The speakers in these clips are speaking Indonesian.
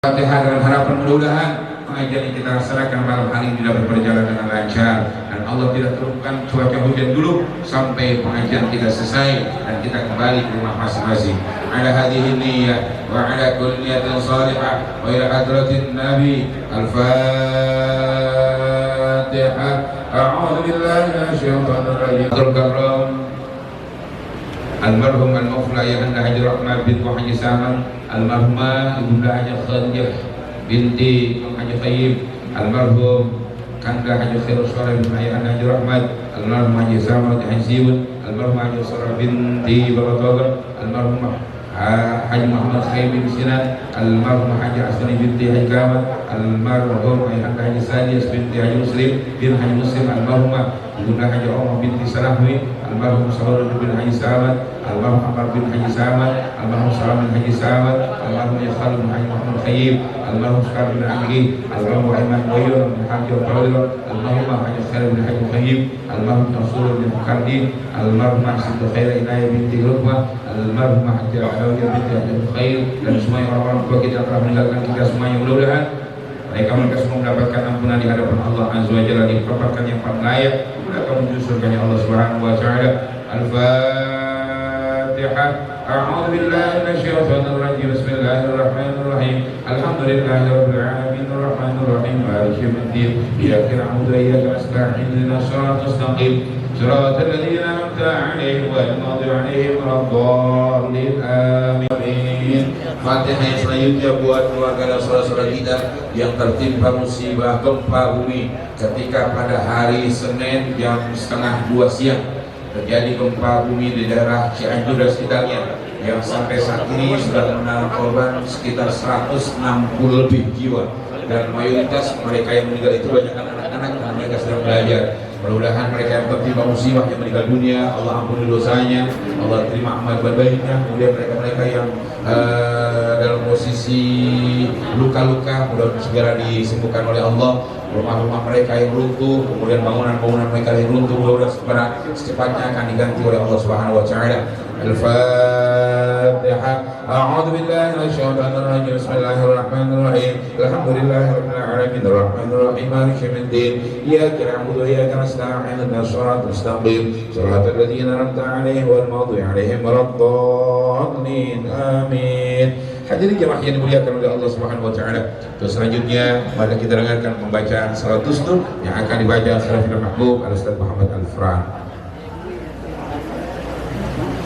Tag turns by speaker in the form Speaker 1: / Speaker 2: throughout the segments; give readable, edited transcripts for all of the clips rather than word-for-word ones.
Speaker 1: Fatihah dengan harapan mudah-mudahan pengajian yang kita laksanakan malam hari ini dapat berjalan dengan lancar dan Allah tidak turunkan cuaca hujan dulu sampai pengajian kita selesai dan kita kembali ke rumah masing-masing. Ala hadhihi niyyah wa ala kulli niyatin salihah wa ila hadratin nabi. Al-Fatihah. A'udzu billahi minasyaitonir rajim. Almarhum al-Mufla ya Anda Haji Rahmat bin Haji Saman, almarhumah Ibunda Haji Khadijah binti Haji Khayyim, almarhum Kanda Haji Khairul Syara bin Anda Haji Rahmat, almarhum Haji Saman Haji Siwun, almarhum Haji Syara binti Baratogar, almarhum Haji Muhammad Khayyim bin Sinan, almarhum Haji Asani binti Haji Kamal, almarhum Anda Haji Sadis binti Haji Muslim bin Haji Muslim, almarhumah Ibunda Haji Omar binti Salahwi, almarhum Saudara bin Haji Samad, almarhum Amar bin Haji Samad, almarhum Salam bin Haji Samad, almarhum Yakhal bin Haji Muhammad Khayyim, almarhum Sekar bin Anggi, almarhum Iman Boyon bin Haji Al-Tawil, almarhum Haji Khair bin Haji Khayyim, almarhum Rasul bin Mukardim, almarhum Mahsin Khair Inayah binti Rukmah, almarhum Haji Al-Hawiyah binti Haji Khair, dan semuanya orang-orang tua kita telah meninggalkan kita semuanya, mudah-mudahan mereka semua mendapatkan ampunan di hadapan Allah Azza wa Jalla, ditempatkan yang paling layak, mereka menuju surganya Allah Subhanahu wa taala. Al-Fatihah. A'udzu billahi minasyaitonir rajim. Bismillahirrahmanirrahim. Alhamdulillahirabbil alamin arrahmanir rahim maliki yaumiddin. Iyyaka na'budu wa iyyaka nasta'in ihdinas siratal mustaqim. Siratal ladzina an'amta 'alaihim ghairil maghdubi 'alaihim waladdallin. Amin. Fatihah yang selanjutnya buat keluarga dan saudara-saudara kita yang tertimpa musibah gempa bumi ketika pada hari Senin jam 1:30 siang terjadi gempa bumi di daerah Cianjur dan sekitarnya yang sampai saat ini sudah menelan korban sekitar 160 lebih jiwa, dan mayoritas mereka yang meninggal itu banyak anak-anak karena mereka sedang belajar. Mudah-mudahan mereka yang tertimpa musibah yang meninggal dunia Allah ampuni dosanya, Allah terima amal baiknya. Kemudian mereka-mereka yang dalam posisi luka-luka mudah-mudahan segera disembuhkan oleh Allah. Rumah-rumah mereka yang runtuh, kemudian bangunan-bangunan mereka yang runtuh mudah-mudahan secepatnya akan diganti oleh Allah Subhanahu wa taala. Al-Fatihah. A'udzu billahi minasyaitonir rajim. Bismillahirrahmanirrahim. Alhamdulillahirabbil alamin arrahmanir rahim maliki yaumiddin. Iyyaka na'budu wa iyyaka nasta'in ihdinas siratal mustaqim. Siratal ladzina an'amta 'alaihim ghairil maghdubi 'alaihim waladdallin. Amin. Hadirin jemaah yang dimuliakan oleh Allah Subhanahu wa taala. Terus selanjutnya mari kita dengarkan pembacaan salat tustur yang akan dibaca oleh Mahbub Al-Ustaz Muhammad Al-Fran.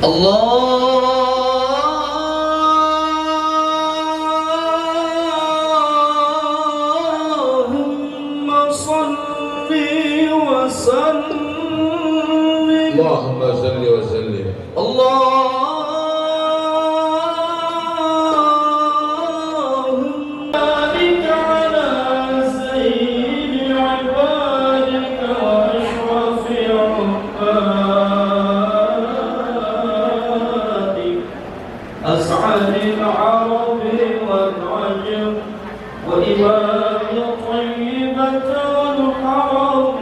Speaker 2: Allahumma salli wa sallim.
Speaker 1: Allahumma salli wa sallim.
Speaker 2: وإمام طيبة والحرم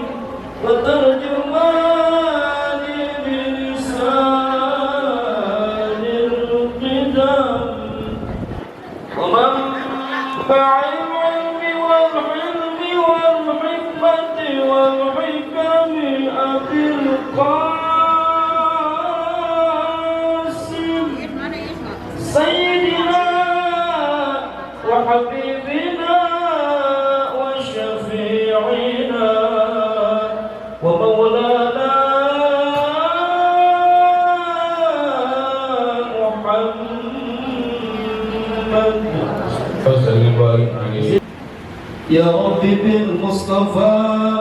Speaker 2: وترجمان بلسان القدم ومنبع العلم والحلم والحكمة والحكم أبي القاسم سيدنا وحبيبنا وشفيعنا ومولانا محمد. يا ربي بالمصطفى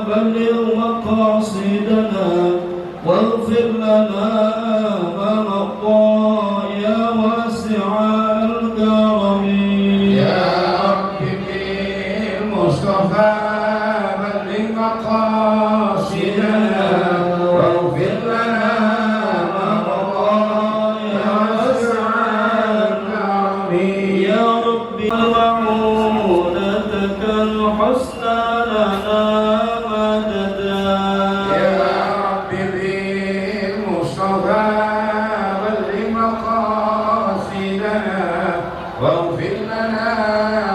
Speaker 2: بلغ مقاصدنا واغفر لنا ما مضى يا واسع الكرم.
Speaker 1: Mustafa balik maqasidana waghfir lana ma mada ya wasi'al karami.
Speaker 2: Ya Rabbi ma'unataka al-husna lana madada.
Speaker 1: Ya Rabbi bil Mustafa balik maqasidana waghfir lana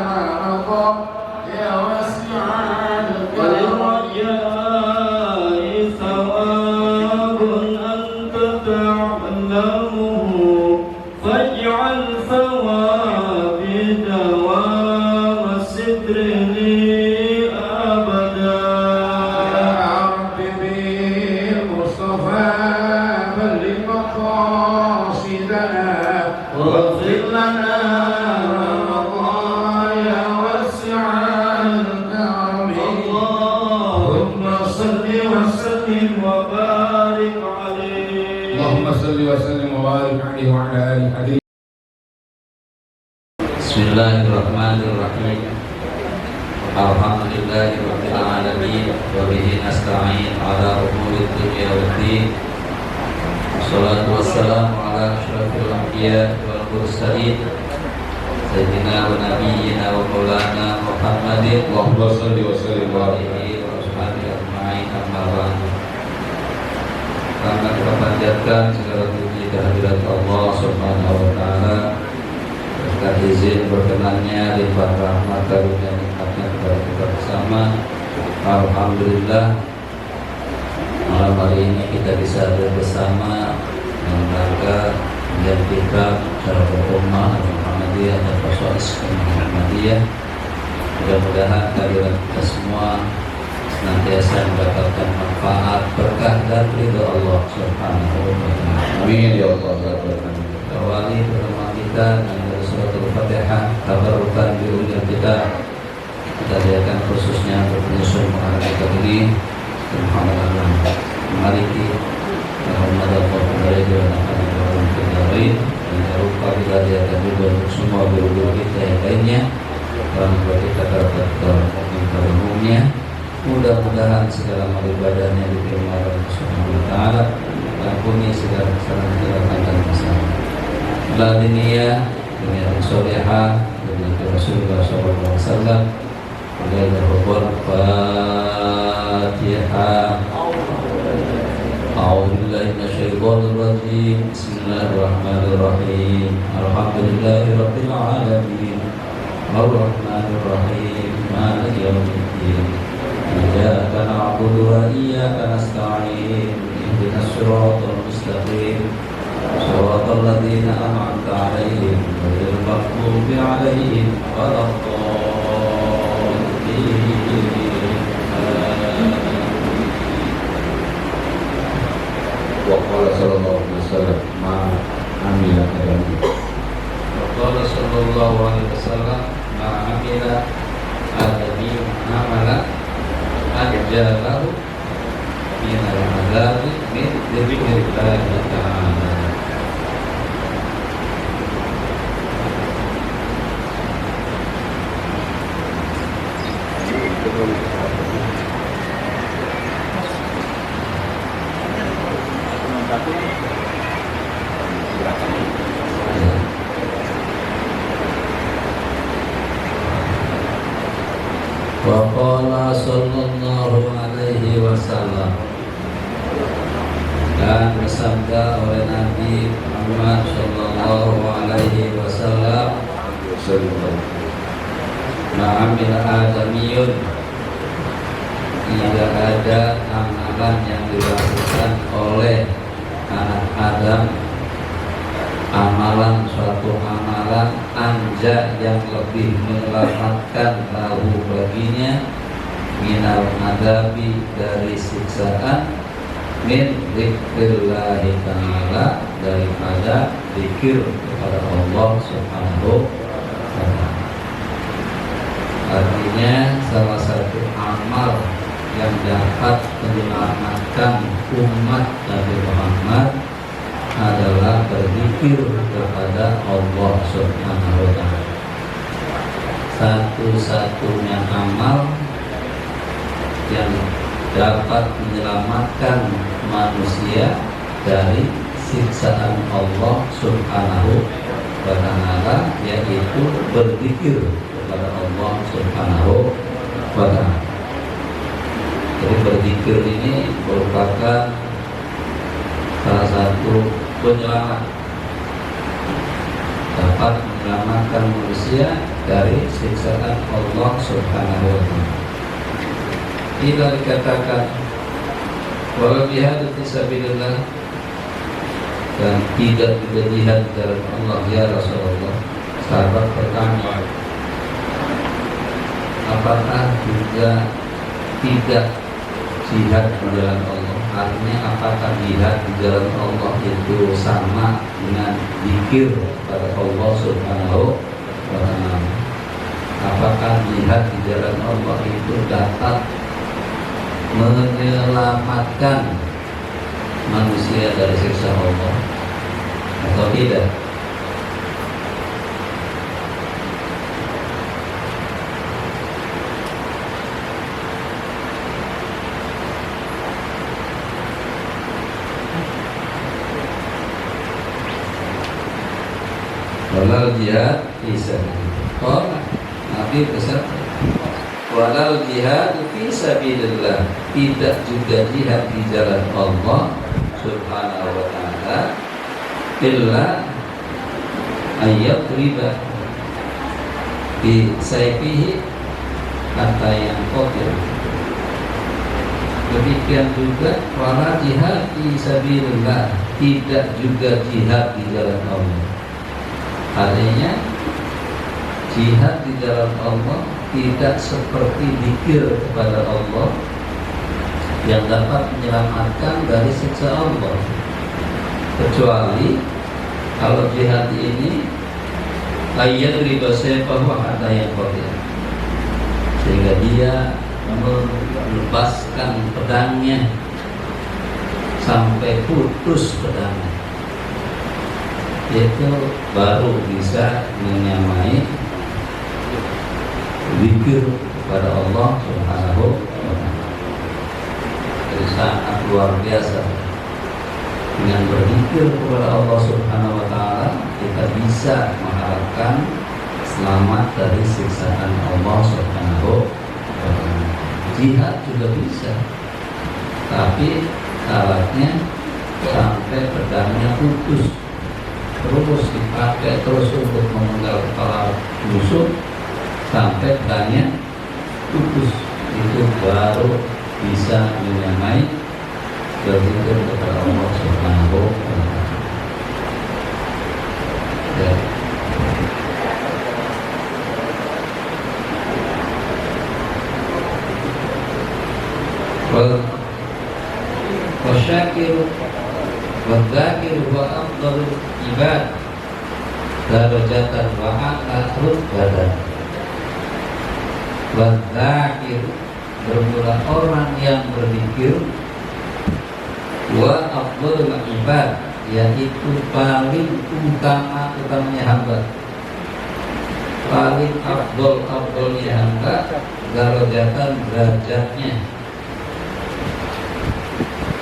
Speaker 1: ma
Speaker 2: ذكرني أبدا
Speaker 1: يا رب بالمصطفى بلغ مقاصدنا
Speaker 2: واغفر لنا
Speaker 1: رمضان يا واسع الكرم
Speaker 2: اللهم صل وسلم وبارك عليه
Speaker 1: اللهم صل وسلم وبارك عليه وعلى آله حديث.
Speaker 3: Bismillahirrahmanirrahim. Alhamdulillahirabbil alamin wa bihi nasta'in ala umuri dunya waddin. Wassalatu wassalamu ala asyrafil anbiya wal mursalin sayyidina wa nabiyyina wa maulana Muhammadin
Speaker 1: Allahumma salli wa sallim wa barik.
Speaker 3: alihi wa sahbihi ajma'in amma ba'du. Karena kita panjatkan segala puji kehadirat Allah Subhanahu wa taala, berkat izin berkenannya limpah rahmat karunia nikmatnya kepada kita bersama. Alhamdulillah, malam hari ini kita bisa bersama dalam rangka menjadikan cara berummah Muhammadiyah dan persoalan Muhammadiyah. Mudah-mudahan kehadiran kita semua senantiasa mendapatkan manfaat, berkah dan ridho Allah Subhanahu wa taala.
Speaker 1: Amin ya Allah ya Rabbal
Speaker 3: Awali pertemuan kita dengan surat Al-Fatihah, tabarukan di ujung kita diadakan khususnya untuk menyusun menghadapi kita ini. Alhamdulillah, maliki Muhammad al-Fatihah dan akan dari dan jangan lupa kita diadakan juga untuk semua guru-guru kita yang lainnya. Orang tua kita dapat pada umumnya. Mudah-mudahan segala amal ibadahnya diterima oleh Allah Subhanahu wa taala, ampuni segala kesalahan dan masalah. La dunia yang solehah dari Rasulullah SAW. Al-Fatihah. A'udzubillahi minasyaitonir rajim. Bismillahirrahmanirrahim. Alhamdulillahirabbil alamin. Ar-Rahmanir Rahim. Maliki yaumiddin. Iyyaka na'budu wa iyyaka nasta'in. Ihdinas siratal mustaqim. Shiratal ladzina an'amta 'alaihim ghairil maghdubi 'alaihim waladdallin.
Speaker 1: Wa qala sallallahu alaihi wasallam ma amila kadami.
Speaker 3: Qala sallallahu alaihi wasallam ma amila adami amala ajalahu min al-'adzabi min dzikrillahi ta'ala. Wa qala sallallahu alaihi wasallam, dan bersabda oleh Nabi Muhammad sallallahu alaihi wasallam, ma'amil adamiyun, tidak ada amalan yang dilakukan oleh anak Adam, amalan suatu amalan anja yang lebih menyelamatkan lahu baginya minal adabi dari siksaan, min dzikrillahi ta'ala daripada zikir kepada Allah Subhanahu wa ta'ala. Artinya salah satu amal yang dapat menyelamatkan umat Nabi Muhammad adalah berzikir kepada Allah Subhanahu wa ta'ala. Satu-satunya amal yang dapat menyelamatkan manusia dari siksaan Allah Subhanahu wa ta'ala, yaitu berzikir kepada Allah Subhanahu wa ta'ala. Jadi berzikir ini merupakan salah satu penyelamat, dapat menyelamatkan manusia dari siksaan Allah Subhanahu wa ta'ala. Tidak dikatakan walau jihad fisabilillah, dan tidak juga jihad dalam Allah ya Rasulullah. Sahabat bertanya, apakah juga tidak jihad di jalan Allah? Artinya apakah jihad di jalan Allah itu sama dengan zikir pada Allah Subhanahu wa Ta'ala? Apakah jihad di jalan Allah itu dapat menyelamatkan manusia dari siksa Allah atau tidak? Walal jihad fisabilillah. Nabi bersabda, walal jihad fisabilillah, tidak juga jihad di jalan Allah Subhanahu wa Ta'ala illa ayat riba di sayfihi kata yang kotor. Demikian juga wala jihad fisabilillah, tidak juga jihad di jalan Allah. Artinya jihad di jalan Allah tidak seperti zikir kepada Allah yang dapat menyelamatkan dari siksa Allah, kecuali kalau jihad ini ayat riba bahwa ada yang kotor, sehingga dia melepaskan pedangnya sampai putus pedangnya, itu baru bisa menyamai zikir kepada Allah Subhanahu wa Ta'ala. Jadi sangat luar biasa. Dengan berzikir kepada Allah Subhanahu wa Ta'ala, kita bisa mengharapkan selamat dari siksaan Allah Subhanahu wa Ta'ala. Jihad juga bisa, tapi syaratnya sampai pedangnya putus, terus dipakai terus untuk memenggal kepala musuh sampai pedangnya putus, itu baru bisa menyamai berzikir kepada Allah Subhanahu wa Ta'ala. Ya. Wasyakiru wadzakiru wa afdalul ibad darajatan wa a'la badan. Wadzakiru bermula orang yang berzikir, wa afdalul ibad yaitu paling utamanya hamba, paling afdalnya hamba, darajatan derajatnya,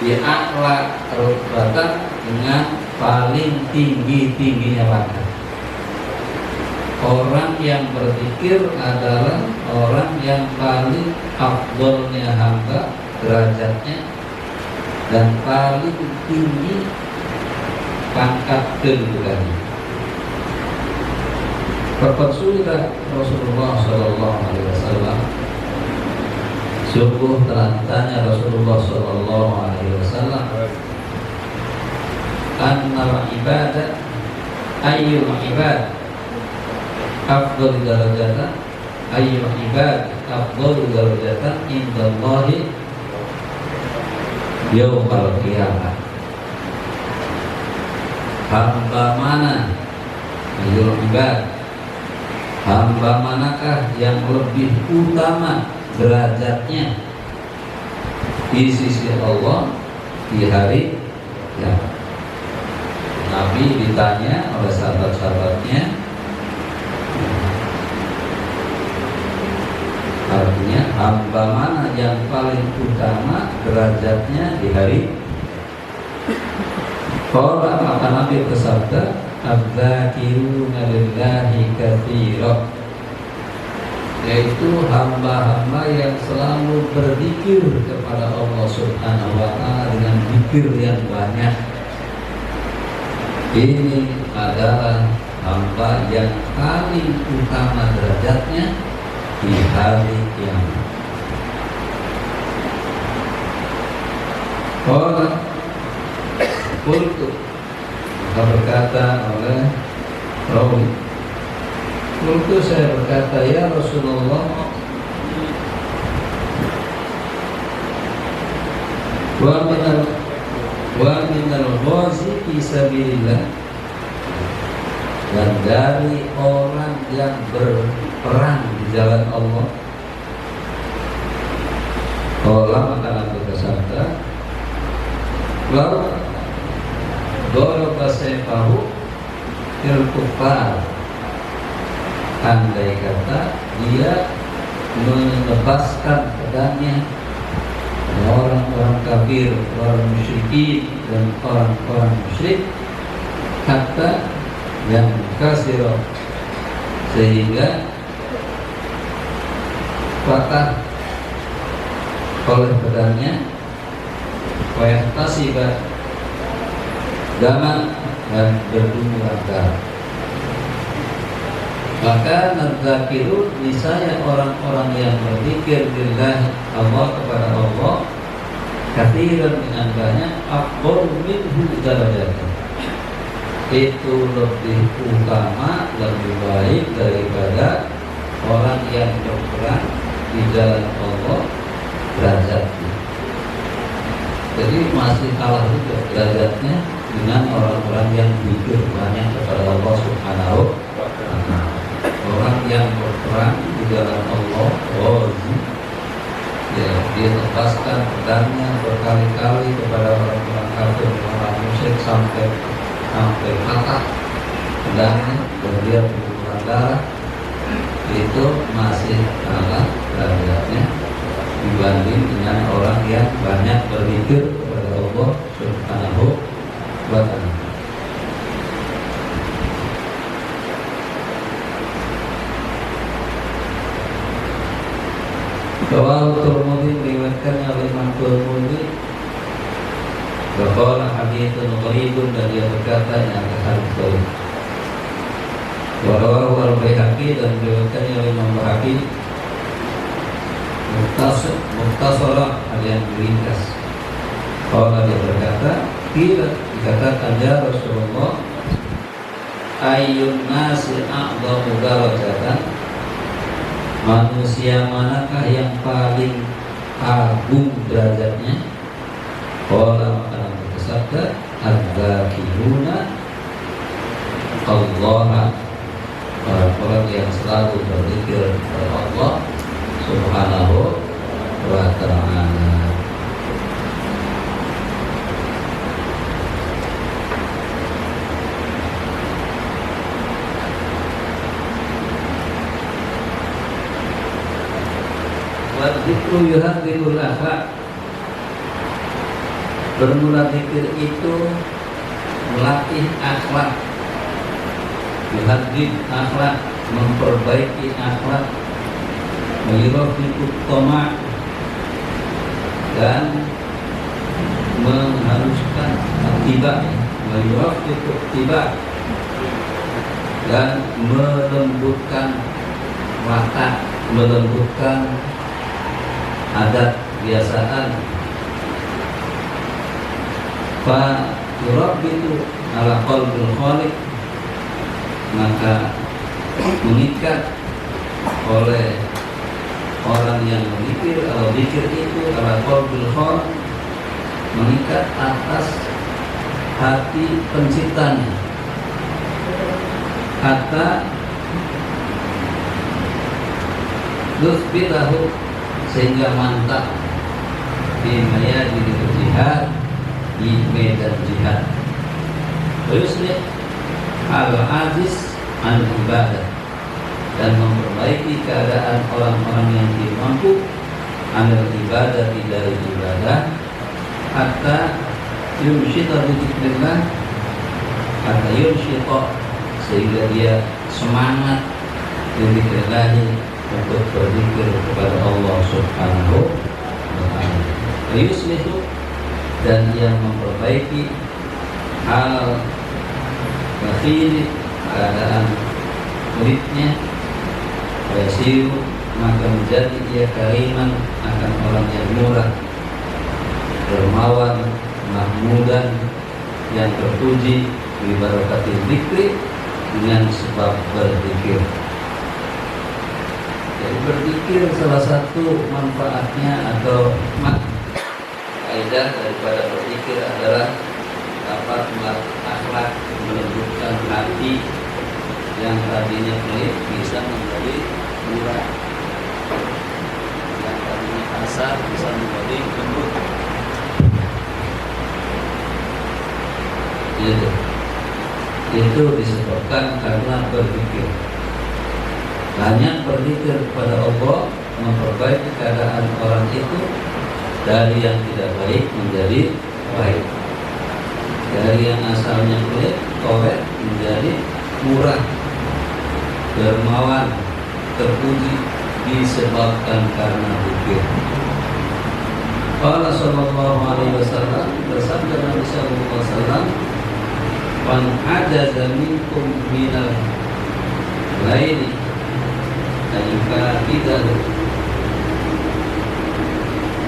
Speaker 3: a'la rutbatan dengan paling tingginya pangkat. Orang yang berzikir adalah orang yang paling afdolnya hamba derajatnya dan paling tinggi pangkat kedudukannya. Berpersulilah Rasulullah Sallallahu Alaihi Wasallam. Sungguh telah ditanya Rasulullah Sallallahu Alaihi Wasallam, annal ibadah ayyul ibad afdal darajatan, ayyul ibad afdal darajatan indallahi yaumil qiyamah. Hamba mana, ayyul ibad, hamba manakah yang lebih utama derajatnya di sisi Allah di hari kiamat? Nabi ditanya oleh sahabat-sahabatnya, artinya hamba mana yang paling utama derajatnya di hari? Qala, maka Nabi bersabda, "Adzakiruna lillahi katsira", yaitu hamba-hamba yang selalu berzikir kepada Allah Subhanahu wa Ta'ala dengan zikir yang banyak. Ini adalah hamba yang paling utama derajatnya di hari kiamat. Qultu, maka berkata oleh rawi, qultu, saya berkata, ya Rasulullah, wa minal ghazi fi sabilillah, dan dari orang yang berperang di jalan Allah. Allah akan bersabda, lalu daraba sayfahu fil kuffar, andai kata dia menebaskan pedangnya orang-orang kafir, orang musyrikin dan orang-orang musyrik, kata yang kasiro, sehingga patah oleh pedangnya, wayatasiba dama, dan berlumuran darah. Maka nadzakiru, niscaya orang-orang yang berzikir billah, Allah, kepada Allah, katsiran, dengan banyak, afdal minhu darajatan, itu lebih utama, lebih baik daripada orang yang berperang di jalan Allah derajatnya. Jadi masih kalah juga derajatnya dengan orang-orang yang zikir banyak kepada Allah Subhanahu wa ta'ala. Orang yang berperang di jalan Allah, ya, dia lepaskan pedangnya berkali-kali kepada orang-orang kafir, orang musyrik, sampai patah pedangnya dan dia berlumuran darah, itu masih kalah derajatnya dibanding dengan orang yang banyak berzikir kepada Allah Subhanahu wa ta'ala. Rawahu Tirmidzi, meriwayatkan oleh Imam Tirmidzi, bahwa haditsun gharibun, dan dia berkata yang hadis gharib. Rawahu Al-Baihaqi, dan meriwayatkan oleh Imam Baihaqi, Mukhtasara, ada yang ringkas. Kalau dia berkata, dikatakan ya Rasulullah, ayyun nasi a'dhamu darajatan, manusia manakah yang paling agung derajatnya? Qala, maka bersabda, adzakiruna Allah, orang-orang yang selalu berzikir kepada Allah Subhanahu wa ta'ala. Wadzikru yuhadzikul akhlak, bermula zikir itu melatih akhlak, yuhadzik akhlak, memperbaiki akhlak, menyirafikut toma, dan mengharuskan tiba, menyirafikut tiba, dan melembutkan watak, melembutkan adat kebiasaan. Fa yurabbitu ala qalbil khaliq, maka mengikat oleh orang yang berzikir, atau zikir itu ala qalbil khaliq, mengikat atas hati penciptanya, hatta yusbilahu, sehingga mantap di mayadin jihad, di medan jihad. Yusbih al-aziz an ibadah, dan memperbaiki keadaan orang-orang yang tidak mampu an ibadah, dari ibadah, hatta yunshita bi dzikrillah, hatta yunshita, sehingga dia semangat bi dzikrillah, untuk berzikir kepada Allah Subhanahu wa ta'ala. Yuslihu, dan yang memperbaiki hal batin, keadaan muridnya, yasiru, maka menjadi dia kariman, akan orang yang murah, dermawan, mahmudan, yang terpuji, bibarakati dzikri, dengan sebab berzikir. Jadi berzikir salah satu manfaatnya atau faedah daripada berzikir adalah dapat melatih akhlak, melembutkan hati yang tadinya pelit bisa menjadi murah, yang tadinya kasar bisa menjadi lembut. Itu disebabkan karena berzikir. Banyak berzikir kepada Allah memperbaiki keadaan orang itu dari yang tidak baik menjadi baik, dari yang asalnya pelit, korek menjadi murah, dermawan, terpuji disebabkan karena zikir. Qala sallallahu alaihi wasallam, bersabda Nabi sallallahu alaihi wasallam, "Man ajaza minkum minal laili ayukabidahu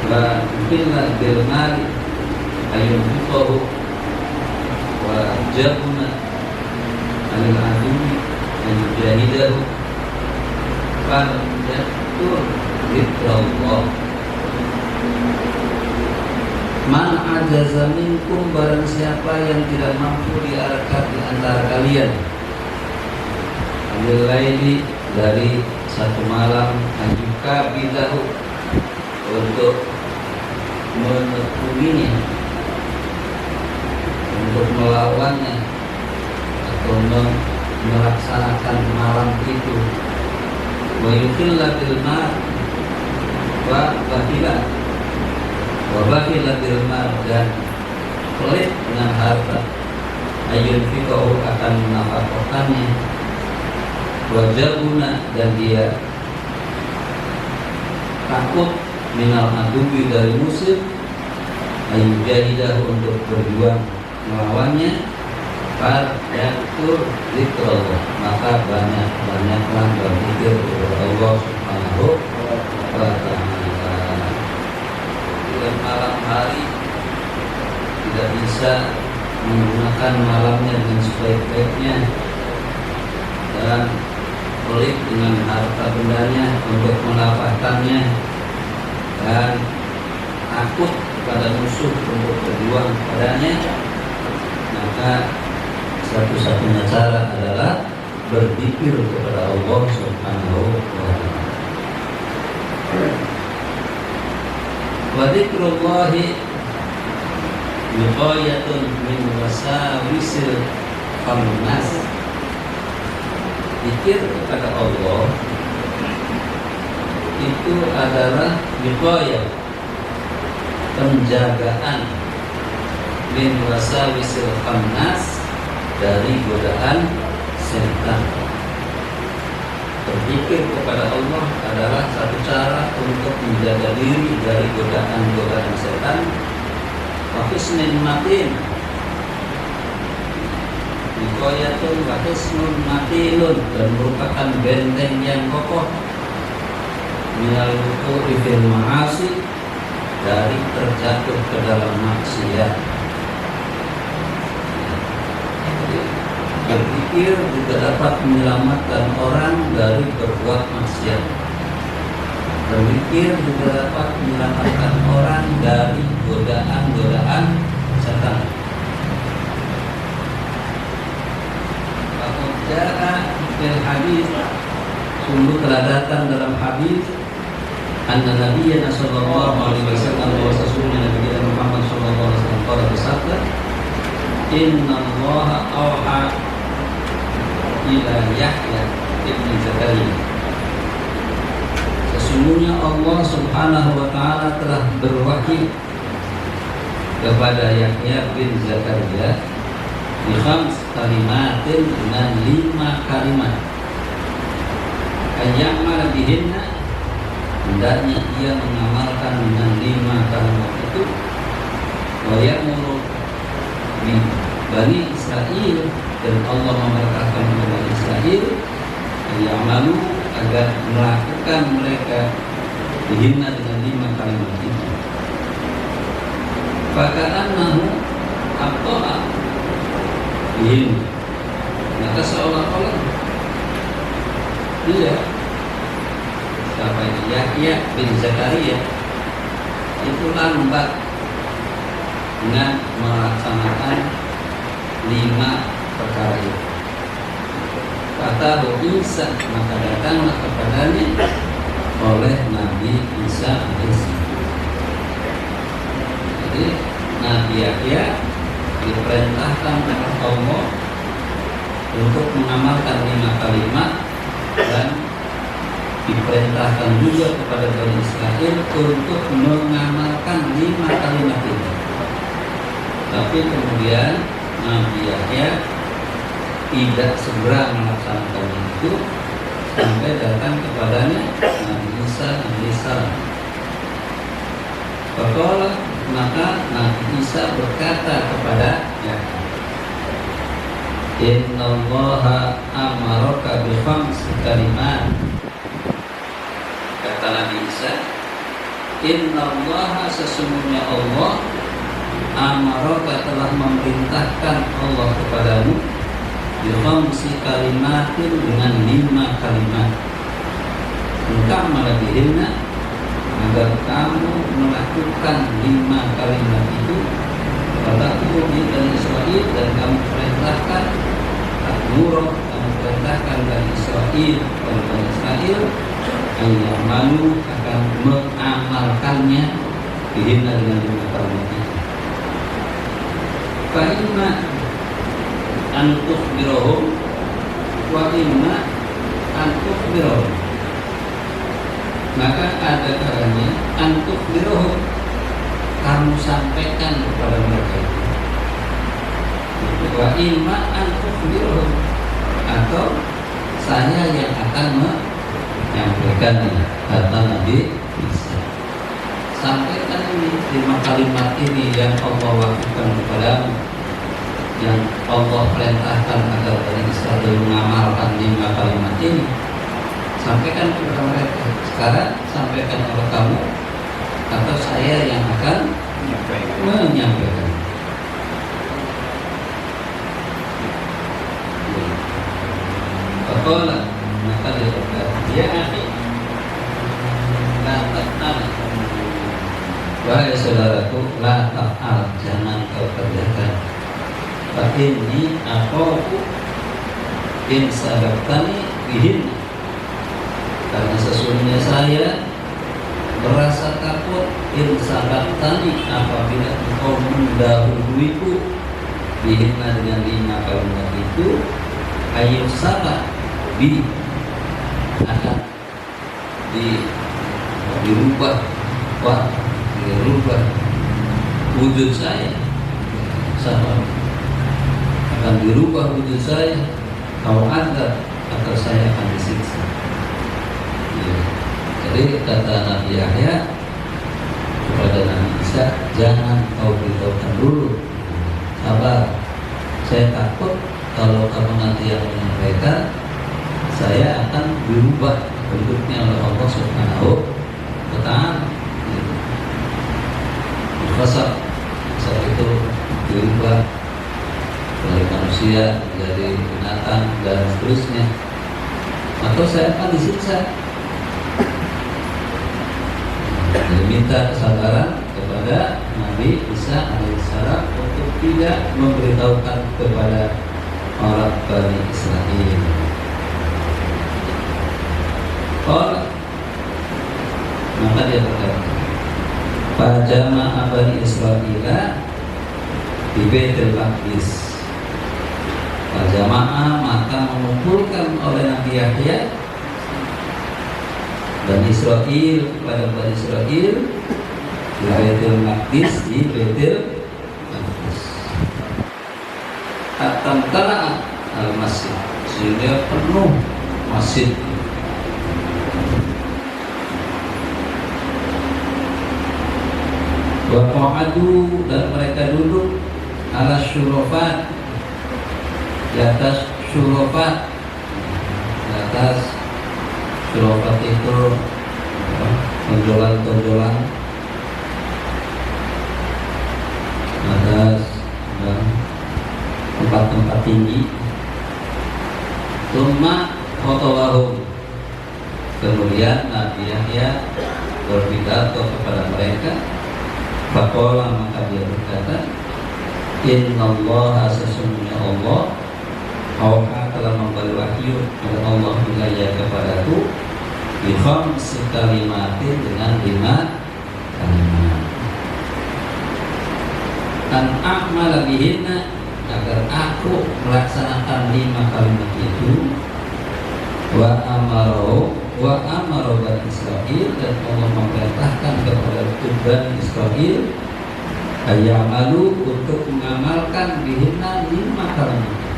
Speaker 3: wa illa bil mali ayunfiqahu wa jabuna anil adumi ayujahidahu fal yakur zikrallah." Man ajaza minkum, barang siapa yang tidak mampu diarahkan di antara kalian, ambil laili, dari satu malam, ajuka bidahu, untuk menekuinya, untuk melawannya, atau melaksanakan malam itu. Wa yukilla bil mar wa bakila bil mal, dan pelit dengan harta, ayun fikau akan menafkahkannya, wajabuna, dan dia takut minal adubi, dari musuh, ayun jahidah, untuk berjuang melawannya, fal yakur zikrullah, maka banyak-banyaklah berzikir kepada Allah Subhanahu wa ta'ala. Malam hari tidak bisa menggunakan malamnya dengan sebaik-baiknya, dan pelit dengan harta bendanya untuk mendapatkannya, dan takut kepada musuh untuk berjuang padanya, maka satu-satunya cara adalah berzikir kepada Allah Subhanahu wa ta'ala. Wa dzikrullahi wiqayatun min wasawisil khannas. Zikir kepada Allah itu adalah wiqayah, penjagaan, min wasawisil khannas, dari godaan setan. Berzikir kepada Allah adalah satu cara untuk menjaga diri dari godaan-godaan setan. Wa hisnin matin, wiqayatun wa hisnun matinun, dan merupakan benteng yang kokoh, minal wuqu'i fil ma'asi, dari terjatuh ke dalam maksiat. Berzikir juga dapat menyelamatkan orang dari berbuat maksiat. Berzikir juga dapat menyelamatkan orang dari godaan-godaan setan. Fakoda'a fil hadis, sungguh telah datang dalam hadis, anna Nabiyyana sallallahu alaihi wasallam, wa sesungguhnya Nabi kita Muhammad sallallahu alaihi wasallam qala bersabda, inna Allaha awha ila Yahya ibn Zakaria, sesungguhnya Allah Subhanahu wa ta'ala telah berwahyu kepada Yahya bin Zakaria di khams kalimatin, dengan 5 kalimat, ayyamal bihinna, hendaknya ia mengamalkan dengan 5 kalimat itu, wa ya'muru bi Bani Israel, dan Allah memerintahkan Bani Israel ya'malu, agar melakukan mereka dihina dengan 5 kalimat itu. Faka'annahu abta'a bihim, maka seolah-olah dia, siapa ini, Yahya bin Zakaria, itu lambat dengan melaksanakan 5 perkara itu. Kata Isa, maka datanglah kepadanya oleh Nabi Isa alaihissalam. Jadi Nabi Yahya diperintahkan oleh Allah untuk mengamalkan 5 kalimat dan diperintahkan juga kepada Bani Israel untuk mengamalkan 5 kalimat itu. Tapi kemudian Nabi Yahya tidak segera melaksanakan itu sampai datang kepadanya Nabi Isa alaihissalam. Maka Nabi Isa berkata kepada Yahya, Innallaha amaraka bi khamsi kalimat. Kata Nabi Isa, Innallaha, sesungguhnya Allah, amaraka, telah memerintahkan Allah kepadamu bi khamsi kalimatin, dengan 5 kalimat. Engkau melebihinya agar kamu melakukan 5 kalimat itu kepada Bani Israel, dan kamu perintahkan Nurul, kamu perintahkan Bani Israel, Bani Israel yang malu akan mengamalkannya dihina dengan 5 kalimat itu. Fa inna an tukhbirahum wa inna an tukhbirahum, maka ada kalanya an tukhbirahum, kamu sampaikan kepada mereka. Wa imma an tukhbirahum, atau saya yang akan menyampaikannya, kata Nabi Isa. Sampaikan ini 5 kalimat ini yang Allah lakukan kepadamu, yang Allah perintahkan agar Bani Israel mengamalkan 5 kalimat ini. Sampaikan kepada mereka. Sekarang sampaikan kepada kamu, atau saya yang akan menyampaikan. Faqala, maka dia berkata, ya akhi, la taf'al, wahai saudaraku, la taf'al, jangan kau kerjakan. Fa inni akhafu in sabaqtani bihin, karena sesungguhnya saya merasa takut in sabaqtani, apabila engkau mendahuluiku bihinna, dengan 5 kalimat itu, ayu sabak bi, akan dirubah wujud saya, sama akan dirubah wujud saya, kau ada atau saya akan disiksa. Ya. Jadi kata Nabi Yahya kepada Nabi Isa, jangan kau beritahukan dulu, sabar, saya takut kalau kamu nanti yang menyampaikan, saya akan dirubah bentuknya oleh Allah Subhanahu wa Ta'ala. Masa saat itu dirubah dari manusia menjadi binatang dan seterusnya, atau saya akan disiksa. Jadi minta kesabaran kepada Nabi Isa alaihissalam untuk tidak memberitahukan kepada orang Bani Israel. Maka dia berkata, Pajama Bani Israel di Baitul Maqdis. Pajama'a, maka mengumpulkan oleh Nabi Yahya Bani Israel kepada Bani Israel di Baitul Maqdis, di Baitul Maqdis. Atamtala al-masjid, sehingga penuh masjid. Waqa'adu, dan mereka duduk ala syurafat, di atas syurafat. Di atas syurafat itu tonjolan-tonjolan atas tempat-tempat tinggi. Tsumma khotawahum, kemudian Nabi Yahya berpidato kepada mereka Faqala, maka dia berkata, innallaha, sesungguhnya Allah, Auha, telah memberi wahyu oleh Allah wilayah kepadaku bi khamsi kalimatin, dengan 5 kalimat, an a'mala bihinna, agar aku melaksanakan 5 kalimat itu, wa amaro Bani Israil, dan Allah memerintahkan kepada Bani Israil ayamalu, untuk mengamalkan bihinna 5 kalimat.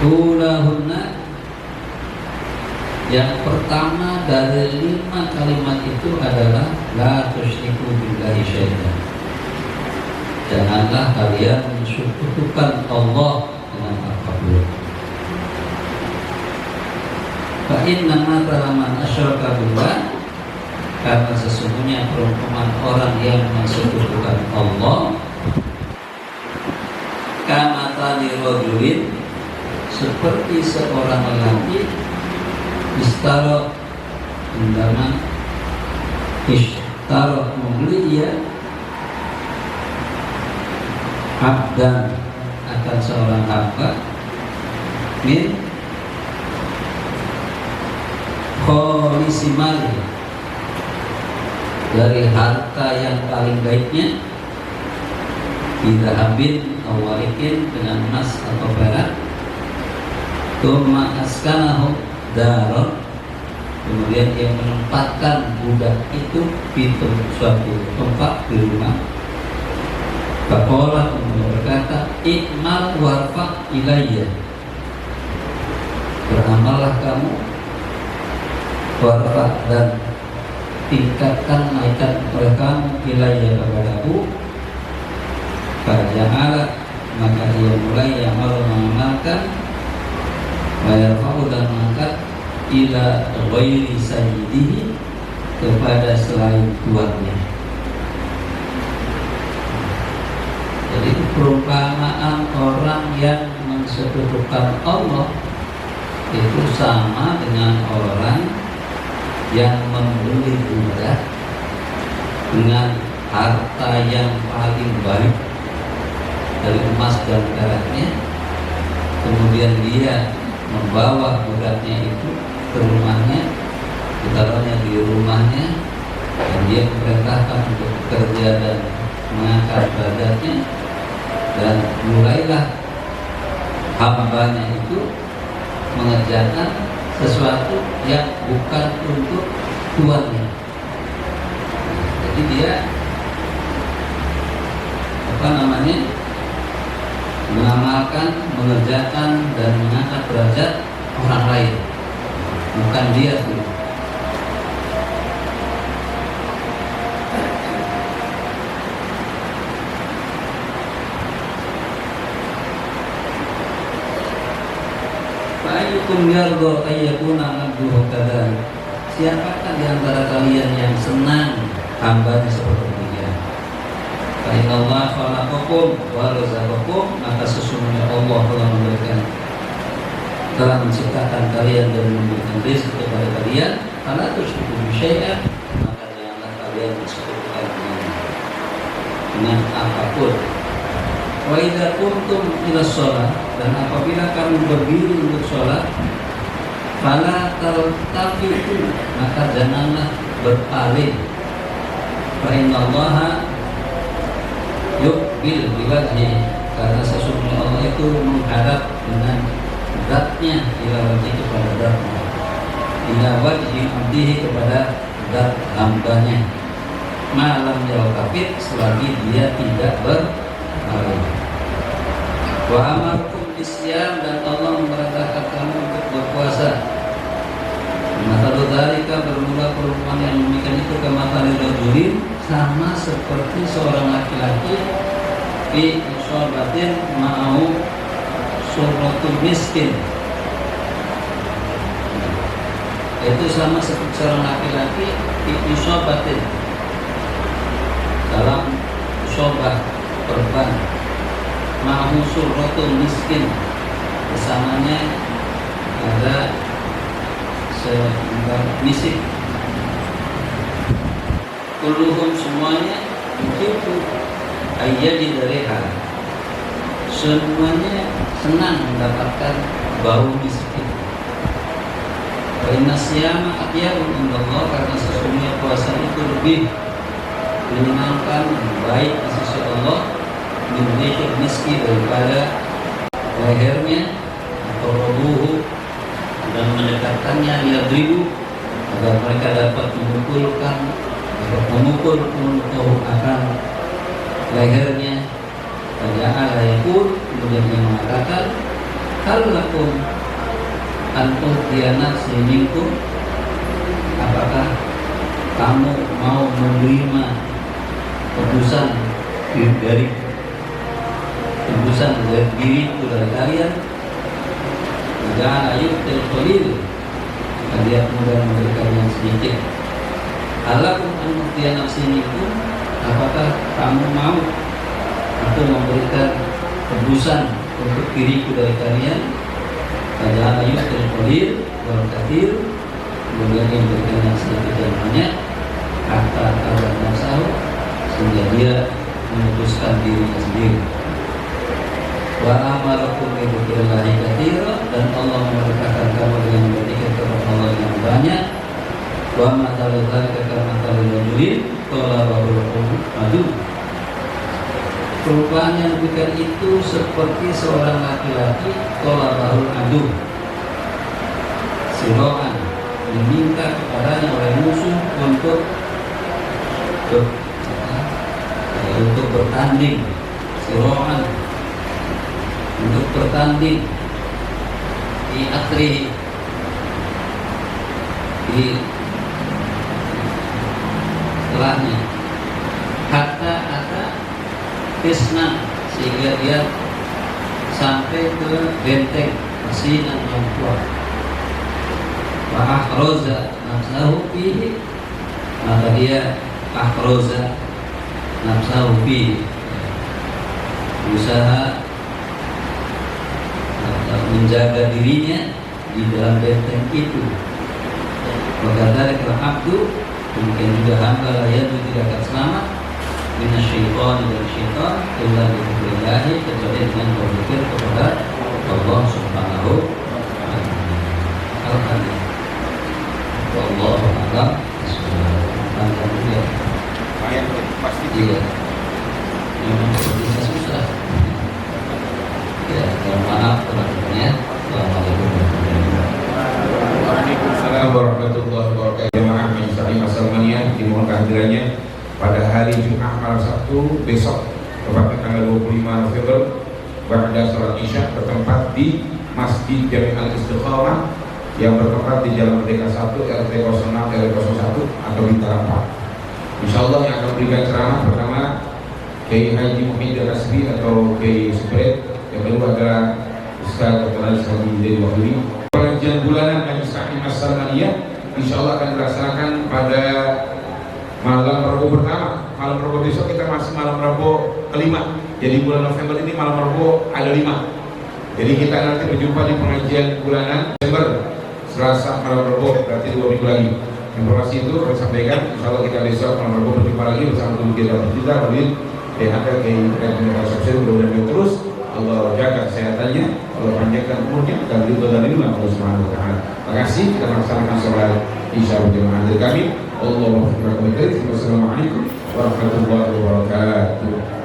Speaker 3: Ulahunna, yang pertama dari 5 kalimat itu adalah la tusyriku billahi syai'an. Janganlah kalian mensekutukan Allah dengan apapun. Fa inna mathala man asyraka billah, karena sesungguhnya perumpamaan orang yang mensekutukan Allah, kama tali rajulin, seperti seorang lelaki, istaro, mendaman, istaro, membeli dia, abdan, akan seorang hamba, min kholisi mali, dari harta yang paling baiknya, didahabin awalikin, dengan emas atau perak, Tuma askanahu daron, kemudian dia menempatkan budak itu di suatu tempat di rumah. Faqala, kemudian berkata, ikmal warfa ilayya, beramallah kamu, warfa, dan tingkatkan, naikkan oleh kamu, ilayya, kepadaku. Faja'ala, maka dia mulai yang malu mengamalkan, wayarfa'u, dan mengangkat, ila ghairi sayyidihi, kepada selain tuannya. Jadi perumpamaan orang yang mensekutukan Allah itu sama dengan orang yang membeli budak dengan harta yang paling baik dari emas dan peraknya, kemudian dia membawa budaknya itu ke rumahnya, ditaruhnya di rumahnya, dan dia memerintahkan untuk bekerja dan mengangkat derajatnya, dan mulailah hambanya itu mengerjakan sesuatu yang bukan untuk tuannya. Jadi dia mengamalkan, mengerjakan, dan mengangkat derajat orang lain, bukan dia sendiri. Fa'ayukum yardo ayyakuna abduhu kadhalik, siapakah di antara kalian yang senang hambanya seperti dia? Fa'inallah khalaqakum wa razaqakum, maka sesungguhnya Allah telah menciptakan kalian dan memberikan rezeki kepada kalian. Fala tusyriku bi syai'an, maka janganlah kalian bersekutukan dengan apapun. Wa idza kuntum ila shalah, dan apabila kamu berdiri untuk sholat, fala taltafitu, maka janganlah berpaling. Fa innallaha yuqbil biwajhi, karena sesungguhnya Allah itu menghadap dengan zatnya, ila wajhi, kepada zatnya, ila wajhi abdihi, kepada zat hambanya, malam yaltafit, selagi dia tidak berpaling. Wa amarkum bisyam, dan Allah memerintahkan kamu untuk berpuasa. Masalah dalika, bermula perumpamaan yang demikian itu kematalil rajulin, sama seperti seorang laki-laki fi isobatin ma'au suratul miskin. Itu sama seperti seorang laki-laki fi isobatin, dalam isobah perban, ma'au suratul miskin, bersamanya ada misik. Kulluhum semuanya begitu ayyadi dari hal. Semuanya senang mendapatkan bau miskin. Karena siyama atyabun indallah, karena sesungguhnya puasa itu lebih menyenangkan, baik di sisi Allah min rihil miski, daripada lehernya atau robuhu, dan mendekatkannya yadribu, agar mereka dapat memukul akan lehernya. Faja'ala yaqul, kemudian dia mengatakan, hal lakum antum tiana seminggu, apakah kamu mau menerima tebusan dari diriku dari kalian? Jangan ayutil qalil, dia kemudian memberikan yang sedikit. Alakum antum tiana seminggu, apakah kamu mau aku memberikan tebusan untuk diriku dari kalian? Jangan ayutil qalil wal katsir, kemudian yang memberikan yang sedikit dan banyak, hatta tawakkal nafsahu, sehingga dia memutuskan dirinya sendiri. Wa amarakum bi dzikrillahi katsira, dan Allah memerintahkan kamu dengan berzikir kepada Allah yang banyak. Wa ma dzalika kama rajulin qala rabbukum adu, perubahan yang demikian itu seperti seorang laki-laki qala adu, siroan, diminta kepadanya oleh musuh untuk bertanding, siroan, untuk bertanding di akhir di setelahnya, hatta Krisna, sehingga dia sampai ke benteng Masinan yang kuat. Wa ahroza nafsahu fihi, maka dia ahroza nafsahu fihi, usaha menjaga dirinya di dalam benteng itu. Maka dari abdu, mungkin juga hamba layak tidak akan selamat minasyaitan dari syaitan illa billahi, kecuali dengan berzikir kepada Allah Subhanahu wa ta'ala. Wallahu a'lam.
Speaker 1: Ayat pasti
Speaker 3: Iya. Memang bisa susah. Ya, mohon maaf teman-teman ya. Assalamualaikum warahmatullahi wabarakatuh.
Speaker 1: Waalaikumsalam warahmatullahi wabarakatuh. Jemaah Majelis Taklim As-Salmaniyah, dimohon kehadirannya pada hari Jumat malam Sabtu besok, tepatnya tanggal 25 November, ba'da salat Isya, bertempat di Masjid Jami' Al-Istiqamah yang bertempat di Jalan Merdeka 1 RT 06 RW 01 atau Bintang 4. Insyaallah yang akan memberikan ceramah pertama Kiai Haji Muhyiddin Asbi atau Kiai Subret, yang kedua adalah Ustaz Dr. Haji Zaidi Wahyudi. Pengajian bulanan Majelis Taklim As-Salmaniyah insyaallah akan dilaksanakan pada malam Rabu pertama. Malam Rabu besok kita masih malam Rabu kelima. Jadi bulan November ini malam Rabu ada 5. Jadi kita nanti berjumpa di pengajian bulanan Desember Selasa malam Rabu, berarti 2 minggu lagi. Informasi itu kami sampaikan. Insyaallah kita besok malam Rabu berjumpa lagi bersama guru kita bercerita Walid DHK Kiai Haji Subsidi. Mudah-mudahan terus Allah jaga kesehatannya, Allah panjangkan umurnya, dan ridho dan ilmu Allah Subhanahu wa ta'ala. Terima kasih. Kita laksanakan sholat Isya berjamaah dari kami. Wassalamualaikum warahmatullahi wabarakatuh.